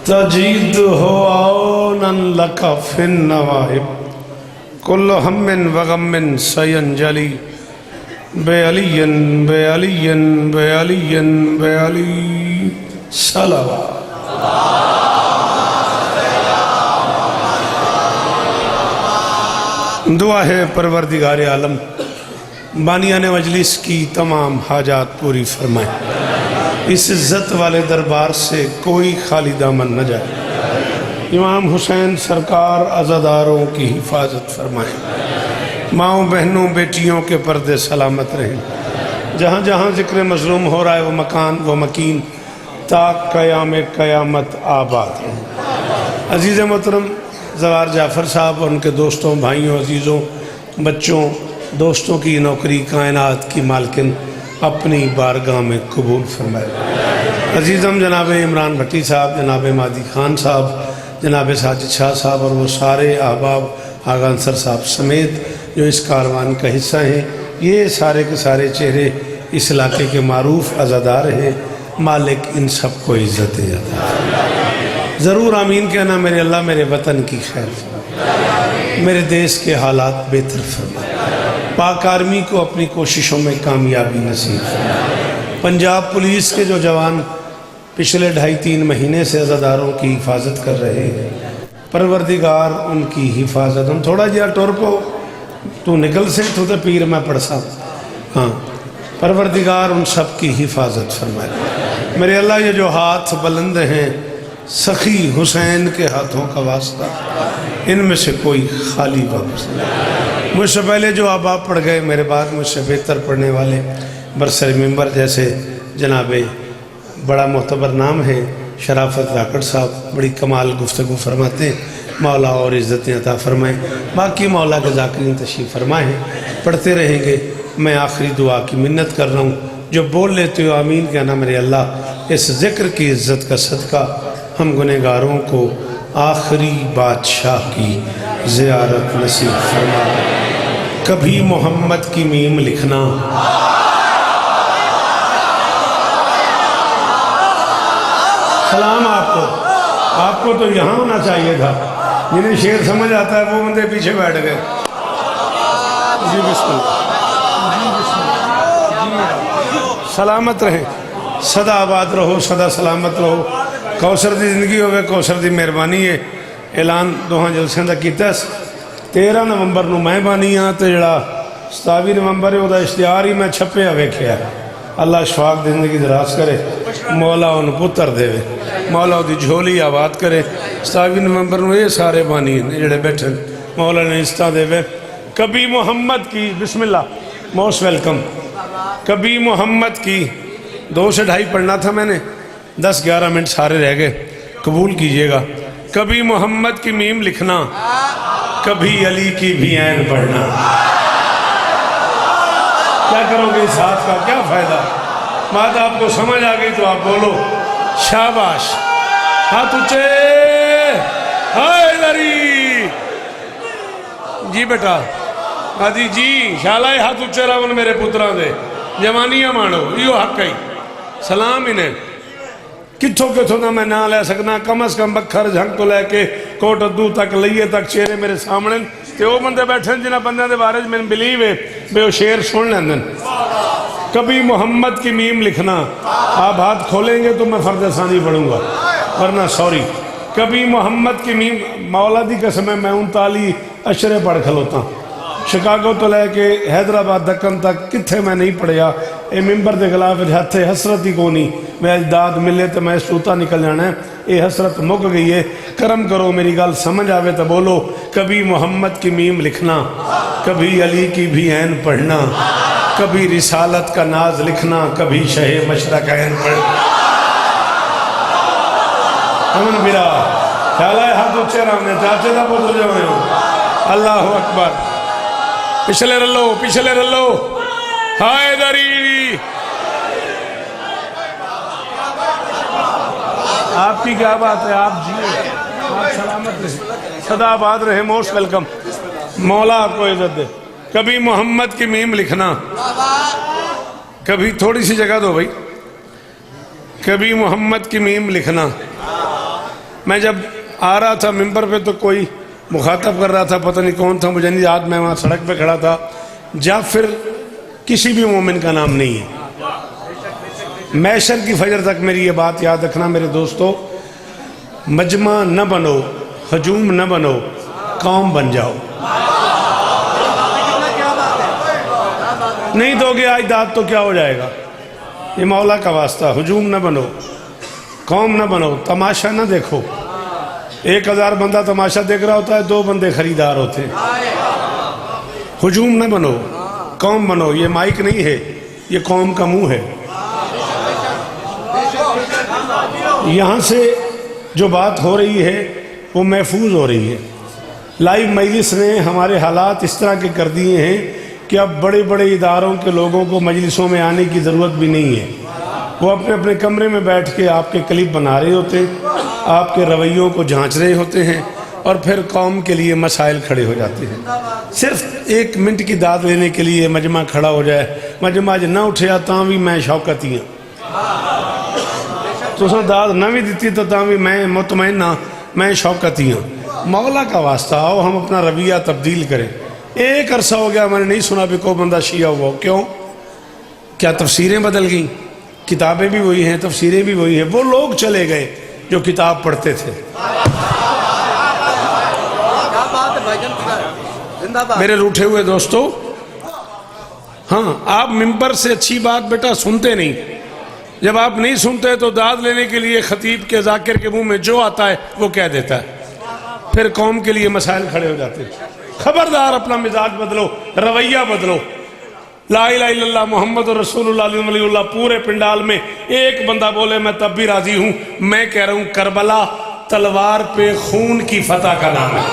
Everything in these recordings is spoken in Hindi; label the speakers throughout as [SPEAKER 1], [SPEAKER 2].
[SPEAKER 1] तजीद हो औनन लका फिन नवाइब कुल्लु हम्मिन वगम्मिन सयंजली बेअलियन बेअलियन बेअलियन बेअली सलावा। दुआ है परवरदिगार आलम बानियान मजलिस की तमाम हाजात पूरी फरमाए, इस इज़्ज़त वाले दरबार से कोई खाली दामन न जाए। इमाम हुसैन सरकार अज़ादारों की हिफाजत फरमाए, माओ बहनों बेटियों के पर्दे सलामत रहें। जहाँ जहाँ ज़िक्र मज़लूम हो रहा है वो मकान वो मकीन ता क़याम क़यामत आबाद हो। अज़ीज़ मोहतरम ज़वार जाफ़र साहब और उनके दोस्तों भाइयों अजीज़ों बच्चों दोस्तों की नौकरी कायनात की मालकिन अपनी बारगाह में कबूल फरमाए। अजीज़म जनाब इमरान भट्टी साहब, जनाब मादी खान साहब, जनाब साजिद शाह साहब और वो सारे अहबाब आगा अंसर साहब समेत जो इस कारवान का हिस्सा हैं, ये सारे के सारे चेहरे इस इलाके के मारूफ अज़ादार हैं। मालिक इन सब को इज़्ज़त अता। ज़रूर आमीन कहना। मेरे अल्लाह मेरे वतन की खैर फरमाए, मेरे देश के हालात बेहतर फरमाए, पाक आर्मी को अपनी कोशिशों में कामयाबी नसीब फरमाए। पंजाब पुलिस के जो जवान पिछले 2.5-3 महीने से अज़ादारों की हिफाजत कर रहे हैं, परवरदिगार उनकी हिफाजत। हम थोड़ा जिया टोर पो तू निकल से तो पीर मैं पढ़सा। हाँ, परवरदिगार उन सब की हिफाजत फरमाए। मेरे अल्लाह ये जो हाथ बुलंद हैं सखी हुसैन के हाथों का वास्ता, इनमें से कोई खाली वापस नहीं। मुझसे पहले जो अहबाब पढ़ गए, मेरे बाद मुझसे बेहतर पढ़ने वाले बरसर मिंबर जैसे जनाबे बड़ा मोतबर नाम है शराफत जाकड़ साहब, बड़ी कमाल गुफ्तगू फरमाते हैं। मौला और इज़्ज़तें अता फरमाएँ। बाकी मौला के ज़ाकिरीन तशरीफ़ फरमाए हैं, पढ़ते रहेंगे। मैं आखिरी दुआ की मिन्नत कर रहा हूँ, जो बोल लेते हो आमीन कहना। मेरे अल्लाह इस ज़िक्र की इज़्ज़त का सदका हम गुनहगारों को आखिरी बादशाह की ज़ियारत नसीब फरमा। कभी मोहम्मद की मीम लिखना, सलाम आपको तो यहाँ होना चाहिए था। जिन्हें शेर समझ आता है वो बंदे पीछे बैठ गए। जी बिस्मिल्लाह, सलामत रहे, सदा आबाद रहो, सदा सलामत रहो। कौसर की जिंदगी होवे, कौसर की मेहरबानी है। ऐलान दोहां जलसियां दा कीता। 13 नवंबर को मैं बानी हाँ, तो जड़ा 27 नवंबर है वह इश्तिहार ही मैं छपया वेख्या। अल्लाह शफाक जिंदगी दराज करे, मौला उन पुत्र देवे, मौला उदी झोली आबाद करे। 27 नवंबर को ये सारे बानी जड़े बैठे, मौला ने इस्ता देवे। कभी मोहम्मद की, बिस्मिल्लाह, मोस्ट वेलकम। कभी मोहम्मद की 2 से 2.5 पढ़ना था मैंने, 10-11 मिनट सारे रह गए, कबूल कीजिएगा। कभी मोहम्मद की मीम लिखना, कभी अली की भी ऐन पढ़ना। क्या करोगे इस हाथ का, क्या फायदा? बात आपको समझ आ गई तो आप बोलो शाबाश। हाथ ऊंचे, हैदरी जी बेटा, आदि जी शाला हाथ ऊंचे रावण मेरे पुत्रा दे, जवानियां माणो, यो हक ही सलाम इन्हें। कितों कितों का मैं ना लै सकना, कम अज कम बखर झंग तो लैके कोट अद्दू तक लईए तक चेहरे मेरे सामने। तो वो बंदे बैठे जिन्हें बंदे के बारे में मैंने बिलीव है भी वो शेर सुन लेंगे। कभी मोहम्मद की मीम लिखना, आप हाथ खोलेंगे तो मैं फर्द सानी पढ़ूंगा, वरना सॉरी। कभी मोहम्मद की मीम, मौला दी कसम है मैं 39 अशरे पढ़ खलोता, शिकागो तो लैके हैदराबाद दक्कन तक कित्थे मैं नहीं पढ़िया। ये मिंबर के खिलाफ हथे हसरत ही को नहीं, मैं दाद मिले तो मैं सूता निकल जाना है। ये हसरत मुक गई है। करम करो मेरी गल समझ आवे तो बोलो कभी मोहम्मद की मीम लिखना, कभी अली की भी ऐन पढ़ना, कभी रिसालत का नाज लिखना, कभी शहे मशरक ऐन पढ़ना। अमन बिरा ख्याल है हाथ ऊंचे रखने चाचे का पुत्र जो है। अल्लाह अकबर। पिछले रलो, पिछले रलो, हैदरी। आपकी क्या बात है, आप जिए, आप सलामत रहे, सदा आबाद रहे, मोस्ट वेलकम। मौला आपको इज्जत दे। कभी मोहम्मद की मीम लिखना, कभी थोड़ी सी जगह दो भाई, कभी मोहम्मद की मीम लिखना। मैं जब आ रहा था मिंबर पे तो कोई मुखातब कर रहा था, पता नहीं कौन था, मुझे नहीं याद। मैं वहाँ सड़क पे खड़ा था। जाफिर किसी भी मोमिन का नाम नहीं है। मैशर की फजर तक मेरी ये बात याद रखना मेरे दोस्तों, मजमा न बनो, हजूम न बनो, कौम बन जाओ। नहीं दोगे आज दाद तो क्या हो जाएगा। ये मौला का वास्ता, हजूम न बनो, कौम न बनो, तमाशा न देखो। 1000 बंदा तमाशा देख रहा होता है, 2 बंदे खरीदार होते हैं। हजूम न बनो, कौम बनो। ये माइक नहीं है, ये कौम का मुंह है। यहाँ से जो बात हो रही है वो महफूज हो रही है। लाइव मजलिस ने हमारे हालात इस तरह के कर दिए हैं कि अब बड़े बड़े इदारों के लोगों को मजलिसों में आने की ज़रूरत भी नहीं है। वो अपने अपने कमरे में बैठ के आपके क्लिप बना रहे होते हैं, आपके रवैयों को जांच रहे होते हैं और फिर कौम के लिए मसाइल खड़े हो जाते हैं। सिर्फ 1 मिनट की दाद लेने के लिए मजमा खड़ा हो जाए। मजमा अज न उठिया तां भी मैं शौकत ही हाँ, तुसें दाद न भी दी तो तां भी मैं मुतमैन हाँ, मैं शौकत ही हाँ। मौला का वास्ता आओ हम अपना रवैया तब्दील करें। एक अरसा हो गया मैंने नहीं सुना भी कोई बंदा शिया हुआ। क्यों? क्या तफसीरें बदल गई? किताबें भी वही हैं, तफसीरें भी वही हैं। वो लोग चले गए जो किताब पढ़ते थे। मेरे रूठे हुए दोस्तों, हाँ, आप मिंबर से अच्छी बात बेटा सुनते नहीं। जब आप नहीं सुनते तो दाद लेने के लिए खतीब के जाकिर के मुंह में जो आता है वो कह देता है, फिर कौम के लिए मसाइल खड़े हो जाते हैं। खबरदार अपना मिजाज बदलो, रवैया बदलो। ला इलाहा इल्लल्लाह मोहम्मद रसूलुल्लाह पूरे पिंडाल में एक बंदा बोले मैं तब भी राजी हूं। मैं कह रहा हूं करबला तलवार पे खून की फतह का नाम है।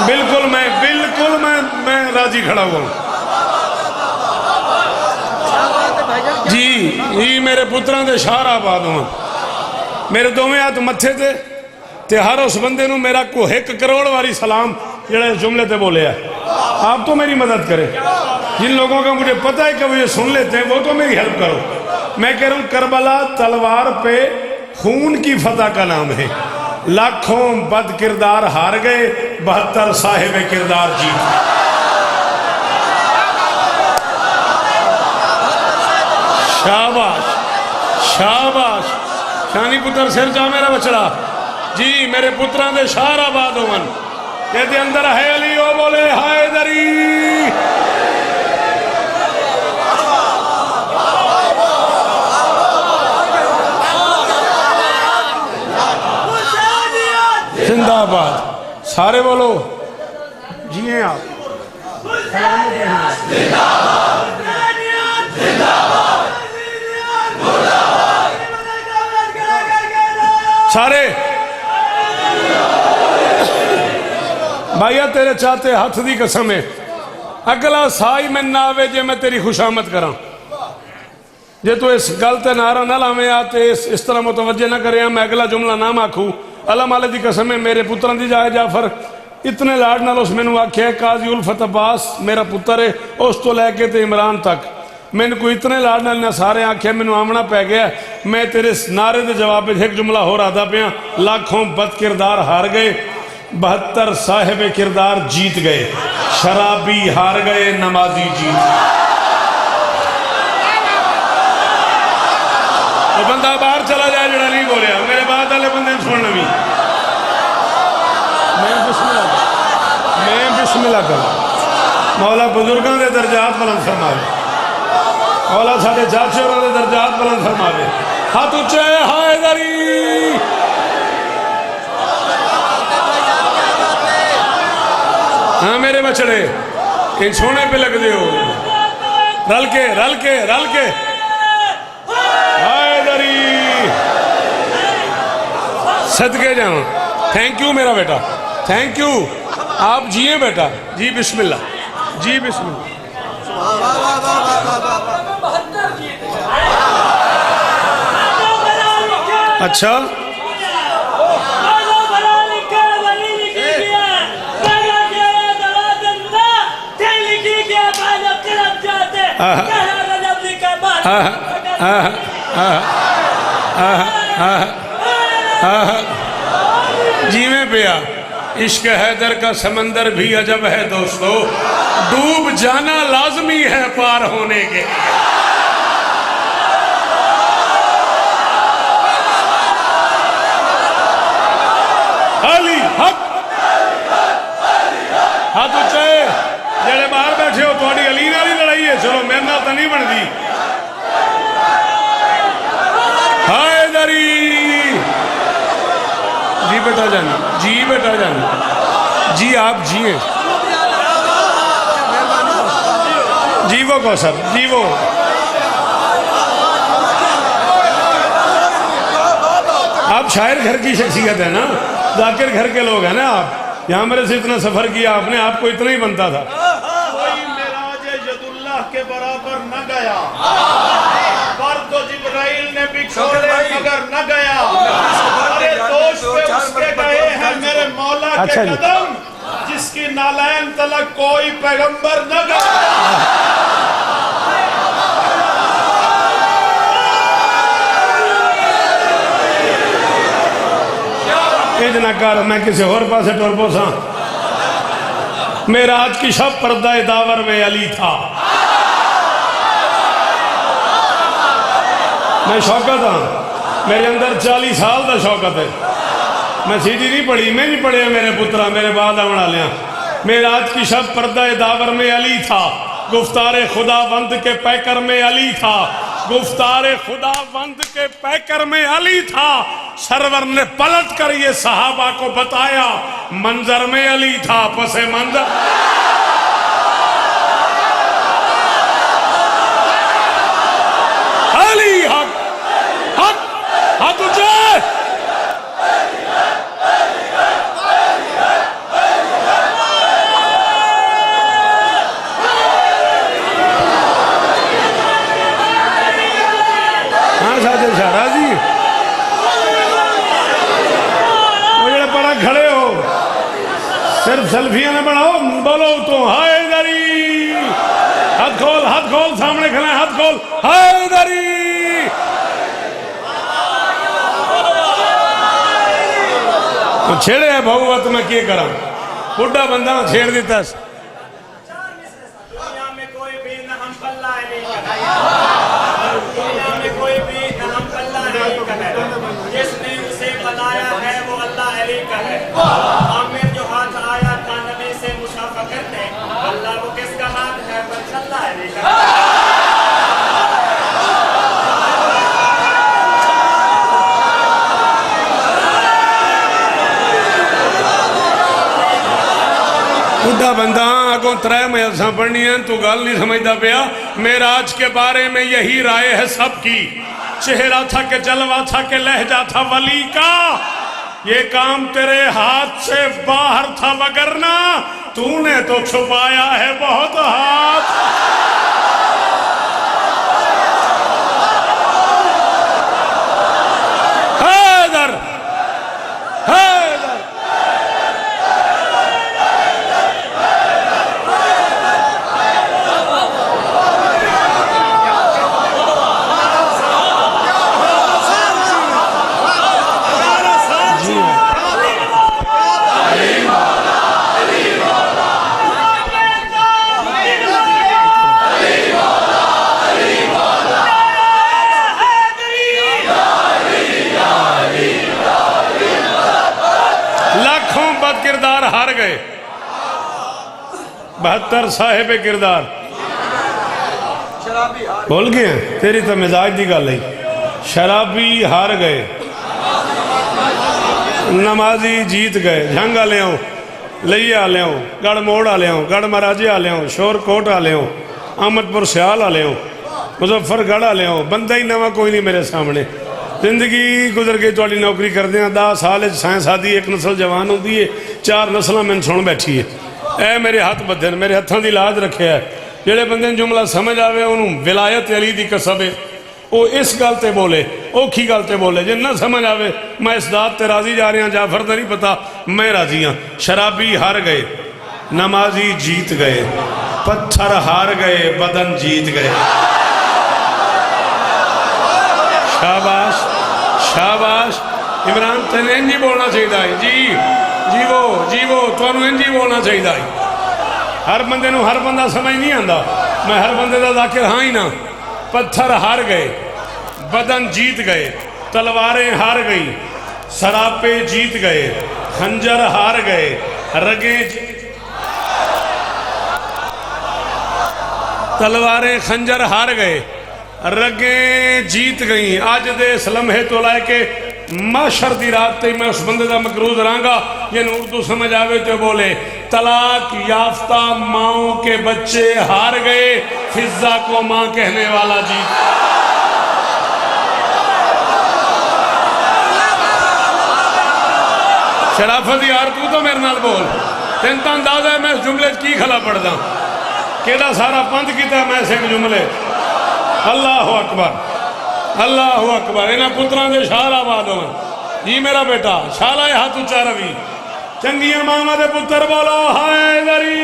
[SPEAKER 1] बिल्कुल मैं राजी खड़ा हुआ हूं जी। मेरे पुत्रां दे शार आबाद हुआ, मेरे दोवें हाथ मत्थे ते हर उस बंदे नूं मेरा को 1 करोड़ वारी सलाम जेड़ा इस जुमले ते बोले है। आप तो मेरी मदद करें। जिन लोगों का मुझे पता है कि वो ये सुन लेते हैं वो तो मेरी हेल्प करो। मैं कह रहा हूं करबला तलवार पे खून की फतह का नाम है। लाखों बद किरदार हार गए, 72 साहिब किरदार जीत। शाबाश शाबाश, शानी पुत्र सिर जा मेरा बछड़ा जी। मेरे पुत्रां दे शार आबाद होवन। कहते अंदर है अली, ओ बोले हाय दरी। जिंदाबाद, सारे बोलो जिए आप। सारे भाइया तेरे चाहते हथ की कसम है, अगला साई मैं ना आवे जे मैं तेरी खुशामद करा। जे तू इस गल ते नारा ना लावे आते इस तरह मुतवज्जे ना करे, मैं अगला जुमला ना आखू। अल्लाह माले की कसम है, मेरे पुत्रां दी जाए जाफर इतने लाड नाल उस मैनू आख्या काजी उल्फत अब्बास मेरा पुत्र है, उस तो लैके ते इमरान तक मैंने कोई इतने लाड नाल ने सारे आख्या मैनू आमना पै गया। मैं तेरे नारे के जवाब एक जुमला हो रहा था पिया, लाखों बद किरदार हार गए, 72 साहिब किरदार जीत गए। शराबी हार गए, नमाजी जीत गए। तो बंदा बाहर चला जाए जरा नहीं बोलिया, मेरे बाद वाले बंदे सुनना भी। मैं बिस्मिल्लाह कर। मौला बुजुर्गों के दर्जात बुलंद फरमावे, मौला साडे चाचे होरां दे दर्जात बुलंद फरमावे। हाथ उच्चे हाय दरी। हाँ मेरे बछड़े इन सोने पे लग दे हो, रल के रल के रल के हाय दरी। सदके जाऊं। थैंक यू मेरा बेटा, थैंक यू। आप जिए बेटा जी। बिस्मिल्लाह जी, बिस्मिल्लाह। अच्छा जीवे पिया इश्क हैदर का समंदर भी अजब है दोस्तों, डूब जाना लाजमी है पार होने के। अली हक हाथ उच्चे जेड़े बाहर बैठे हो, थोड़ी अली नाल ही लड़ाई है, चलो मेरे नाल तो नहीं बनती। हैदरी जी बेटा जान, जी बेटा जान, जी आप जिए, जीवो को सब जीवो। आप शायर घर की शख्सियत है ना, जाकिर घर के लोग हैं ना आप, यहाँ मेरे से इतना सफर किया आपने, आपको इतना ही बनता था।
[SPEAKER 2] कोई मेराज यदुल्लाह के बराबर न गया, पर तो जिब्राइल ने भी छोड़े मगर न गया। अरे दोस्त पे उसके गए हैं मेरे मौला के कदम, जिसकी नालैन तलक कोई पैगंबर न गया।
[SPEAKER 1] इतना कर मैं किसी और पास टुर पोसा। मेरा आज की शब पर्दा दावर में अली था, मैं शौकत हाँ, मेरे अंदर 40 साल का शौकत है। मैं सीधी नहीं पढ़ी, मैं नहीं पढ़िया मेरे पुत्रा, मेरे बाद आने वाले। मेरा आज की शब पर्दा दावर में अली था, गुफ्तारे खुदावंद के पैकर में अली था, गुफ्तारे खुदावंद के पैकर में अली था। सरवर ने पलट कर ये सहाबा को बताया, मंजर में अली था, पसे मंजर। अली हक हक हाथ ऊंचे। हाँ साजिद शाहरा जी, वो जरा पड़ा खड़े हो, सिर्फ सेल्फियां ना बनाओ, बोलो तो हैदरी। हाथ खोल सामने खड़ा, हाथ खोल, हैदरी। तो छेड़े है बहुवत में क्या करा, बुढ़ा बंदा छेड़ देता।
[SPEAKER 2] जिसने उसे बताया है वो अल्लाह अली का है। आमिर जो हाथ आया था नबी से मुसाफा करने, अल्लाह वो किसका हाथ है, बस अल्लाह अली का है। बुढ़ा बंदा अगों 3 मयसा पढ़नी है, तू गल नहीं समझता पिया। मेराज के बारे में यही राय है सबकी, चेहरा था कि जलवा था कि लहजा था वली का, ये काम तेरे हाथ से बाहर था वगरना तूने तो छुपाया है बहुत हाथ। हैदर हैदर किरदार हार गए, 72 साहिब किरदार भूल गए। तेरी तो मिजाज की गल है, शराबी हार गए, नमाजी जीत गए। झंग आ लियाओ, लइए आ लियाओ, गढ़ मोड़ आ लियाओ, गढ़ महाराजे आ लियाओ, शोरकोट आ लियाओ, अहमदपुर सियाल आ लियाओ, मुजफ्फरगढ़ आ लियाओ, बंदा ही नवा कोई नहीं मेरे सामने। जिंदगी गुजर गई थोड़ी नौकरी करते हैं, 10 साल साइंस आदि एक नस्ल जवान होती है, 4 नस्ल मैंने सुन बैठी है। ए मेरे हाथ बधे, मेरे हथों की लाज रखे है। जेड़े बंदे जुमला समझ आवे उन्होंने विलायत अली की कसब है, वो इस गल ते बोले, औखी गल ते बोले। जे ना समझ आवे मैं इस दात ते राजी जा रहा, जाफर तो नहीं पता, मैं राजी हाँ। शराबी हार गए, नमाजी जीत गए, पत्थर हार गए, बदन जीत गए। शाबाश शाबाश इमरान तेन इंज ही बोलना चाहिए जी जीवो जीवो तुहानू इंज ही बोलना चाहिए हर बंदे नू हर बंदा समझ नहीं आता मैं हर बंदे का जाकिर हाँ ही ना पत्थर हार गए बदन जीत गए तलवारें हार गई सरापे जीत गए खंजर हार गए रगें तलवारें खंजर हार गए रगें जीत गई अज दे इस लम्हे तो लैके माशर दी रात ते मैं उस बंदे का मकरूज रहांगा जिन्हें उर्दू समझ आवे तो बोले तलाक याफ्ता माओ के बच्चे हार गए फिजा को माँ कहने वाला जीत। शराफत यार तू तो मेरे नाल बोल तेन तो अंदाजा है मैं इस जुमले की खला पढ़दा केड़ा सारा पंथ किया मैं सिख जुमले। अल्लाह अकबर इन्होंने पुत्रां दे शाल आबाद हो जी मेरा बेटा शाला हाथ उच्चा रवि चंगिया मामा दे पुत्र बोलो हाय दरी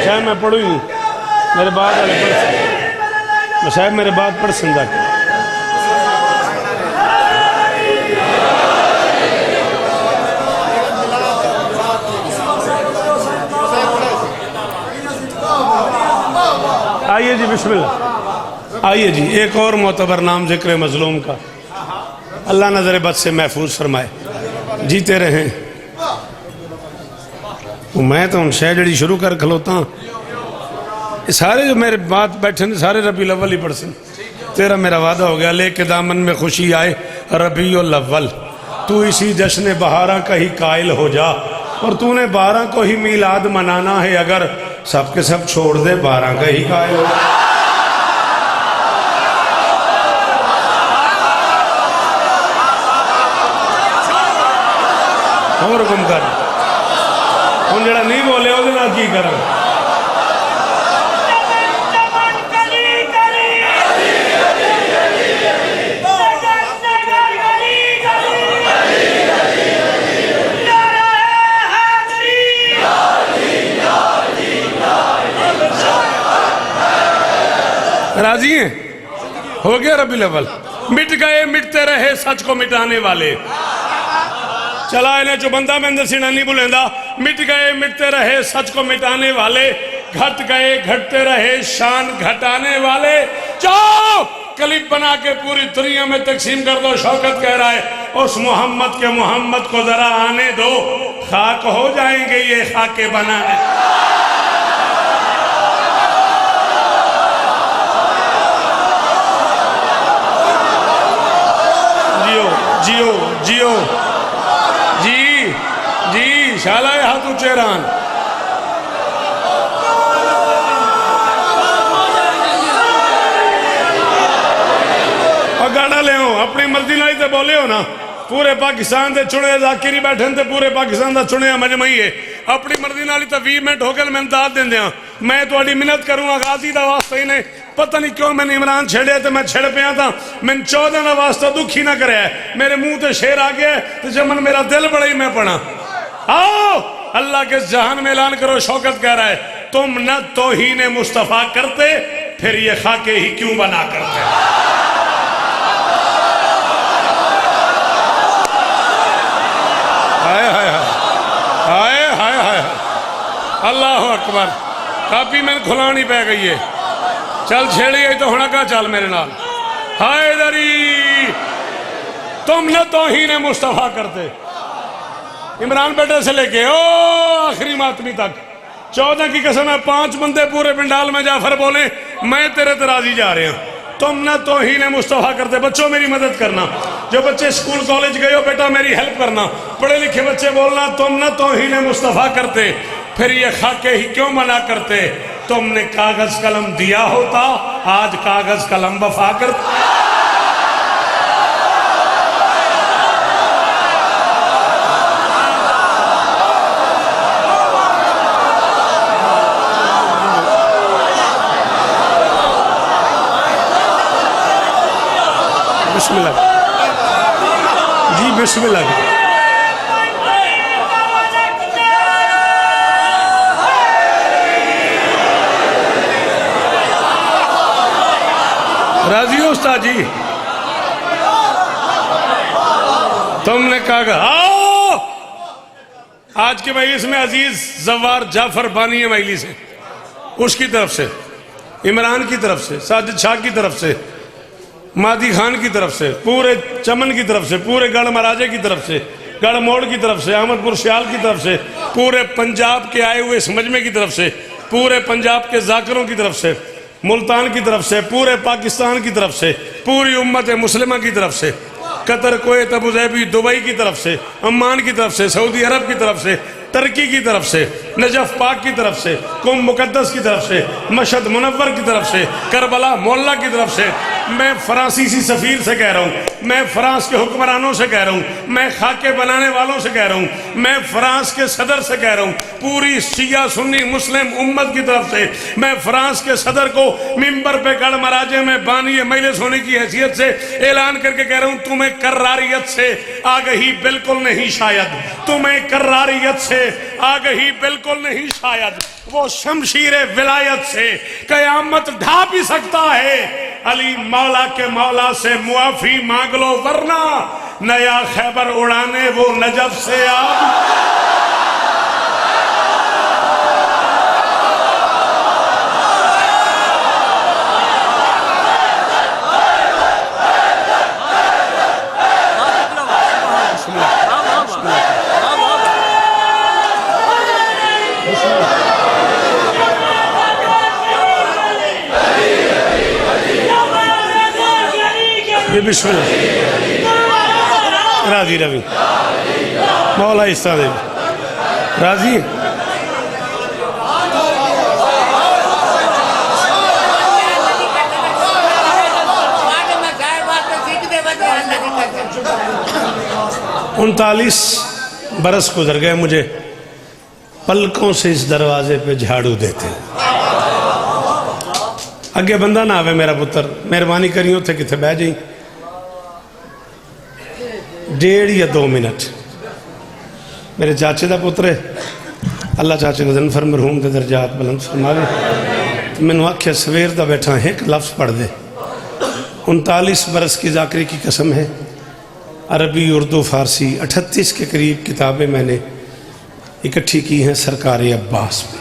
[SPEAKER 2] शायद मैं पढ़ू ही मेरे बाद वाले पढ़ शायद मेरे बाद पढ़ संदा आइए जी बिस्मिल्लाह आइए जी एक और मोतबर नाम जिक्र मजलूम का अल्लाह नजर बद से महफूज फरमाए जीते रहें। मैं तो हूँ शह जड़ी शुरू कर खलोता सारे जो मेरे बात बैठे ने सारे रबी अव्वल ही पढ़ सन तेरा मेरा वादा हो गया लेके दामन में खुशी आए रबीउल अव्वल तू इसी जश्न बहारा का ही कायल हो जा और तूने 12 को ही मीलाद मनाना है अगर सबके सब छोड़ दे 12 का ही कायल हो जा। और गुम कर हम जरा नहीं बोले वो की करा राजी हैं हो गया रबी अव्वल मिट गए मिटते रहे सच को मिटाने वाले चला इन्हें जो बंदा मैं दसीना नहीं बुलेंदा मिट गए मिटते रहे सच को मिटाने वाले घट गए घटते रहे शान घटाने वाले जाओ क्लिप बना के पूरी दुनिया में तकसीम कर दो। शौकत कह रहा है उस मोहम्मद के मोहम्मद को जरा आने दो खाक हो जाएंगे ये खाके बनाने। जियो जियो जियो जी जी शाला हाथ ऊंचे रान और गाड़ा ले अपनी मर्जी नाल तो बोले हो ना पूरे पाकिस्तान के चुने जाकिर बैठे तो पूरे पाकिस्तान का चुनिया मजमई है अपनी मर्जी नाल तो 20 मिनट होकर मैं दाद देंदे मैं थोड़ी मिन्नत करूँगा गाजी का वास्ता ही नहीं पता नहीं क्यों मैंने इमरान छेड़े तो मैं छिड़ पाया था मैंने 14 का वास्ता दुखी ना करे मेरे मुंह से शेर आ गया तो जमन मेरा दिल बड़ा ही मैं पढ़ा आओ अल्लाह के जहान में ऐलान करो। शौकत कह रहा है तुम न तौहीन मुस्तफ़ा करते फिर ये खाके ही क्यों बना करते। हाय हाय हाय हाय हाय अल्लाह अकबर कापी मैंने खुलानी पै गई है चल छेड़ी आई तो होना का चल मेरे नाल हाय दरी तुम न तौहीन मुस्तफ़ा करते इमरान बेटे से लेके ओ आखिरी मातमी तक 14 की कसम है 5 बंदे पूरे पिंडाल में जाफर बोले मैं तेरे तराजी जा रहे हैं तुम न तौहीन मुस्तफ़ा करते। बच्चों मेरी मदद करना जो बच्चे स्कूल कॉलेज गए हो बेटा मेरी हेल्प करना पढ़े लिखे बच्चे बोलना तुम न तौहीन मुस्तफ़ा करते फिर ये खाके ही क्यों मना करते। तुमने कागज कलम दिया होता आज कागज कलम वफा करते। बिस्मिल्लाह जी, बिस्मिल्लाह। राजी हो उस्ताद जी? तुमने कहा आओ आज के मजलिस में अजीज जवार जाफर बानी है मजलिस से, उसकी तरफ से, इमरान की तरफ से, साजिद शाह की तरफ से, मादी खान की तरफ से, पूरे चमन की तरफ से, पूरे गढ़ महाराजे की तरफ से, गढ़ मोड़ की तरफ से, अहमदपुर सियाल की तरफ से, पूरे पंजाब के आए हुए इस मजमे की तरफ से, पूरे पंजाब के जाकिरों की तरफ से, मुल्तान की तरफ से, पूरे पाकिस्तान की तरफ से, पूरी उम्मत मुस्लिमा की तरफ से, Qatar, Kuwait, Abu Dhabi, Dubai की तरफ से, अम्मान की तरफ से, सऊदी अरब की तरफ से, टर्की की तरफ से, नजफ पाक की तरफ से, कुम मुकद्दस की तरफ से, मशहद मुनव्वर की तरफ से, करबला मोहल्ला की तरफ से, मैं फ्रांसीसी सफ़ीर से कह रहा हूँ, मैं फ्रांस के हुक्मरानों से कह रहा हूँ, मैं खाके बनाने वालों से कह रहा हूँ, मैं फ्रांस के सदर से कह रहा हूँ, पूरी शिया सुन्नी मुस्लिम उम्मत की तरफ से मैं फ्रांस के सदर को मिंबर पे गढ़ महाराजे में बानी मजलिस होने की हैसियत से ऐलान करके कह रहा हूँ, तुम्हें कर्रारियत से आगही बिल्कुल नहीं शायद, तुम्हें कर्रारियत से आगही बिल्कुल नहीं शायद, वो शमशीर विलायत से कयामत ढा भी सकता है। अली मौला के मौला से मुआफी मांग लो, वरना नया खैबर उड़ाने वो नजफ से आ। ये बिस्मिल्लाह राजी रवि मौला इस्ता देवी राजी। उनतालीस बरस गुजर गए मुझे पलकों से इस दरवाजे पे झाड़ू देते, अगे बंदा ना आवे मेरा पुत्र, मेहरबानी करी उत्थे किथे बह जाई 1.5 या 2 मिनट। मेरे चाचे का पुत्र है, अल्लाह चाचे का जनफर मरहूम के दर्जात बुलंद फरमावे। तो मैंने आख्या सवेर का बैठा एक लफ्ज़ पढ़ दे। 39 बरस की जाकरी की कसम है, अरबी उर्दू फारसी 38 के करीब किताबें मैंने इकट्ठी की हैं सरकार अब्बास में।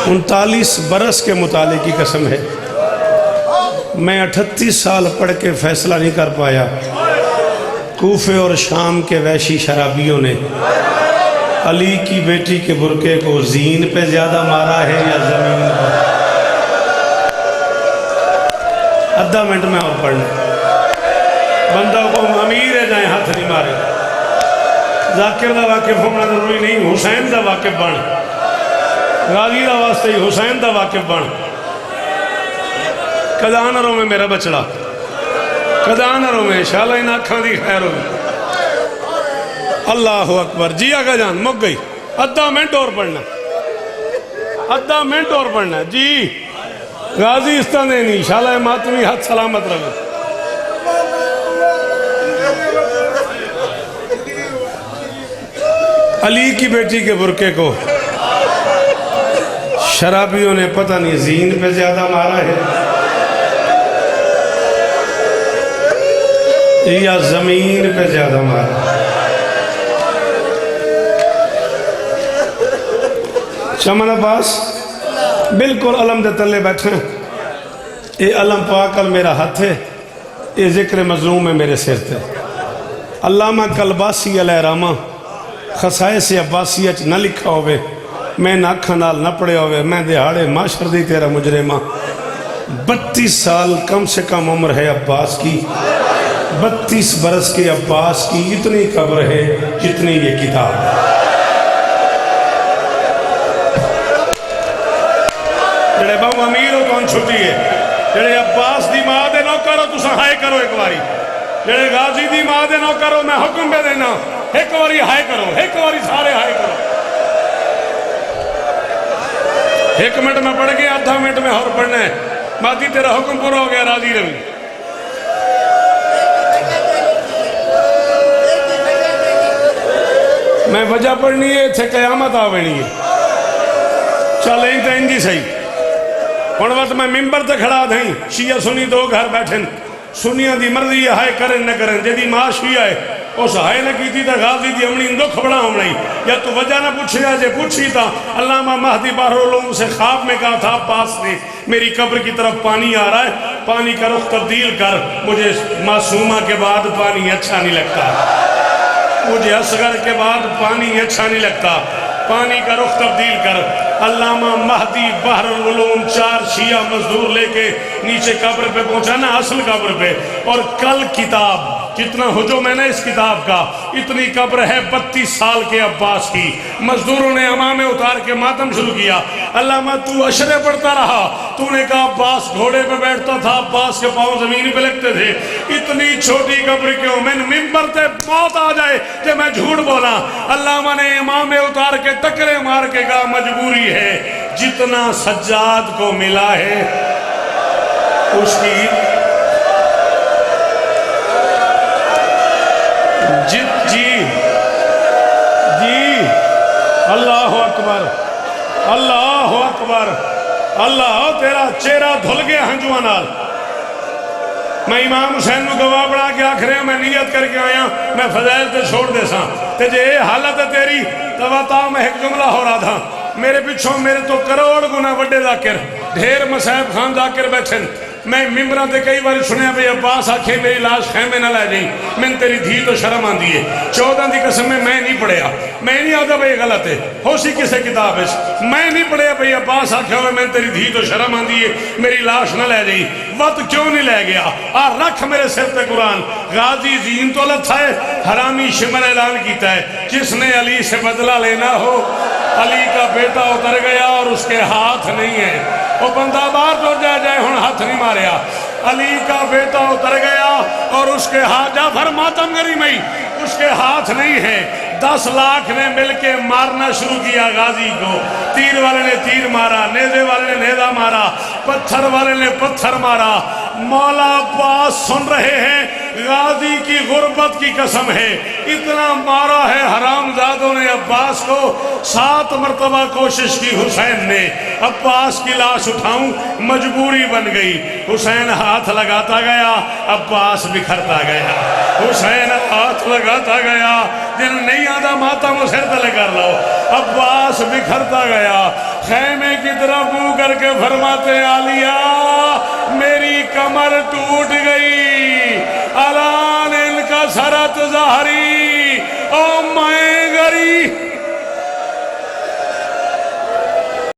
[SPEAKER 2] 39 बरस के मुताले की कसम है, मैं 38 साल पढ़ के फैसला नहीं कर पाया कूफे और शाम के वैशी शराबियों ने अली की बेटी के बुरके को जीन पे ज्यादा मारा है या जमीन पर। आधा मिनट में और पढ़ना, बंदा को अमीर है जाए हाथ नहीं मारे, जाकिर का वाकिफ होना जरूरी नहीं, हुसैन का वाकिफ बन, गाजी का वास्ते ही हुसैन का वाकिफ बन। कदा न रो में मेरा बचड़ा, कदा न रो में शाला इन अखा की खैर हो। अल्लाह अकबर जी। आगा जान मुक गई, अद्धा मिनट और पढ़ना, अद्धा मिनट और पढ़ना जी। गाजी इस तरह नहीं, शाला मातमी हाथ सलामत रहे। अली की बेटी के बुरके को शराबियों ने पता नहीं जीन पे ज्यादा मारा है या जमीन पे ज्यादा मारा। चमन अब्बास बिल्कुल अलम दे तले बैठे, ये अलम पाकल मेरा हाथ है, ये जिक्र मजलूम है मेरे सिर ते। अल्लामा कलबासी अलैरामा खसाए से अब्बासिया च न लिखा होवे, मैं अखा नाल न पढ़िया होवे, मैं दिहाड़े माशर दी तेरा मुजरिमा। 32 साल कम से कम उम्र है अब्बास की, 32 बरस के अब्बास की इतनी कब्र है जितनी ये किताब। जेड़े बहु अमीर हो कौन छुट्टी है, जेड़े अब्बास दी मां दे नौकर हो तुसा हाय करो एक बारी, जेड़े गाजी दी मां दे नौकर हो मैं हुक्म पे देना एक बारी हाय करो, एक बारी सारे हाय करो। 1 मिनट में पढ़ के आधा मिनट में और पढ़ना है। माती तेरा हुक्म पूरा हो गया, राजी रवि। मैं वजह पढ़नी है, इतने कयामत आ बनी है। चल यही तो इंजी सही हम बस मैं मिंबर से खड़ा थी, शिया सुनी दो घर बैठे, सुनिया की मर्जी हाय करें न करें, जी माश भी आए उस हाय न की तो गाजी की अमनी दुख बड़ा होना ही, या तू वजह ना पूछिया जे पूछी तो अल्लामा महदी बहरुल से ख्वाब में कहा था पास ने मेरी कब्र की तरफ पानी आ रहा है, पानी का रुख तब्दील कर, मुझे मासूमा के बाद पानी अच्छा नहीं लगता, मुझे असगर के बाद पानी अच्छा नहीं लगता, पानी का रुख तब्दील कर। अल्लामा महदी बहरुल उलूम 4 शिया मजदूर लेके नीचे कब्र पे पहुंचा ना, असल कब्र पे, और कल किताब कितना हुजूम है ना इस किताब का, इतनी कब्र है 32 साल के अब्बास की। मजदूरों ने अमामे उतार के मातम शुरू किया। अल्लामा तू अशरे पढ़ता रहा, तूने कहा अब्बास घोड़े पे बैठता था, अब्बास के पांव जमीन पे लगते थे, इतनी छोटी कब्र क्यों, मैंने मिंबर से मौत आ जाए कि मैं झूठ बोला। अल्लामा ने इमामे उतार के टकरे मार के कहा मजबूरी है, जितना सज्जाद को मिला है उसकी जी जी जी अल्लाह अकबर, अल्लाह अकबर, अल्लाह तेरा चेहरा धुल गया हंजुआ नाल। मैं इमाम हुसैन को गवाह बना के आख रहा, मैं नियत करके आया मैं फजैल ते छोड़ दे सा, ते जे हालत है तेरी तवाता मैं एक जुमला हो रहा था, मेरे पिछों मेरे तो करोड़ गुना बड़े जाकिर ढेर मसैब खान जाकिर बैठे, मैं मिम्बरा से कई बार सुनिया भाई अब्बास आखे मेरी लाश खैमे न लै जाई, मैंने तेरी धी तो शर्म आती है, 14 की कसम में मैं नहीं पढ़िया, मैं नहीं आता भाई गलत है हो सी किसी किताब मैं नहीं पढ़िया भाई अब्बास आख्या हुआ मैंने तेरी धी तो शर्म आती है मेरी लाश न लै जाई, वत क्यों नहीं लै गया, आ रख मेरे सिर पे कुरान, गाजी जीन तो लथा है, हरामी शिमर ऐलान किया है, जिसने अली से बदला लेना हो, अली का बेटा उतर गया और उसके हाथ नहीं है, वो बंदा बाहर तो जाए हूं हाथ नहीं मारिया, अली का बेटा उतर गया और उसके हाथ जाफर मातम करी मई, उसके हाथ नहीं है, 10 लाख ने मिलके मारना शुरू किया गाजी को, तीर वाले ने तीर मारा, नेज़े वाले ने नेज़ा मारा, पत्थर वाले ने पत्थर मारा। मौला अब्बास सुन रहे हैं, गाजी की गुर्बत की कसम है, इतना मारा है हरामजादों ने अब्बास को, 7 मरतबा कोशिश की हुसैन ने अब्बास की लाश उठाऊं, मजबूरी बन गई, हुसैन हाथ लगाता गया, अब्बास बिखरता गया, हुसैन हाथ लगाता गया, जिन नहीं आता माता मुझे तले कर लो, अब्बास बिखरता गया, खैमे की तरफ मुंह करके फरमाते आलिया मेरी कमर टूट गई, अलान इनका सरत ज़ाहरी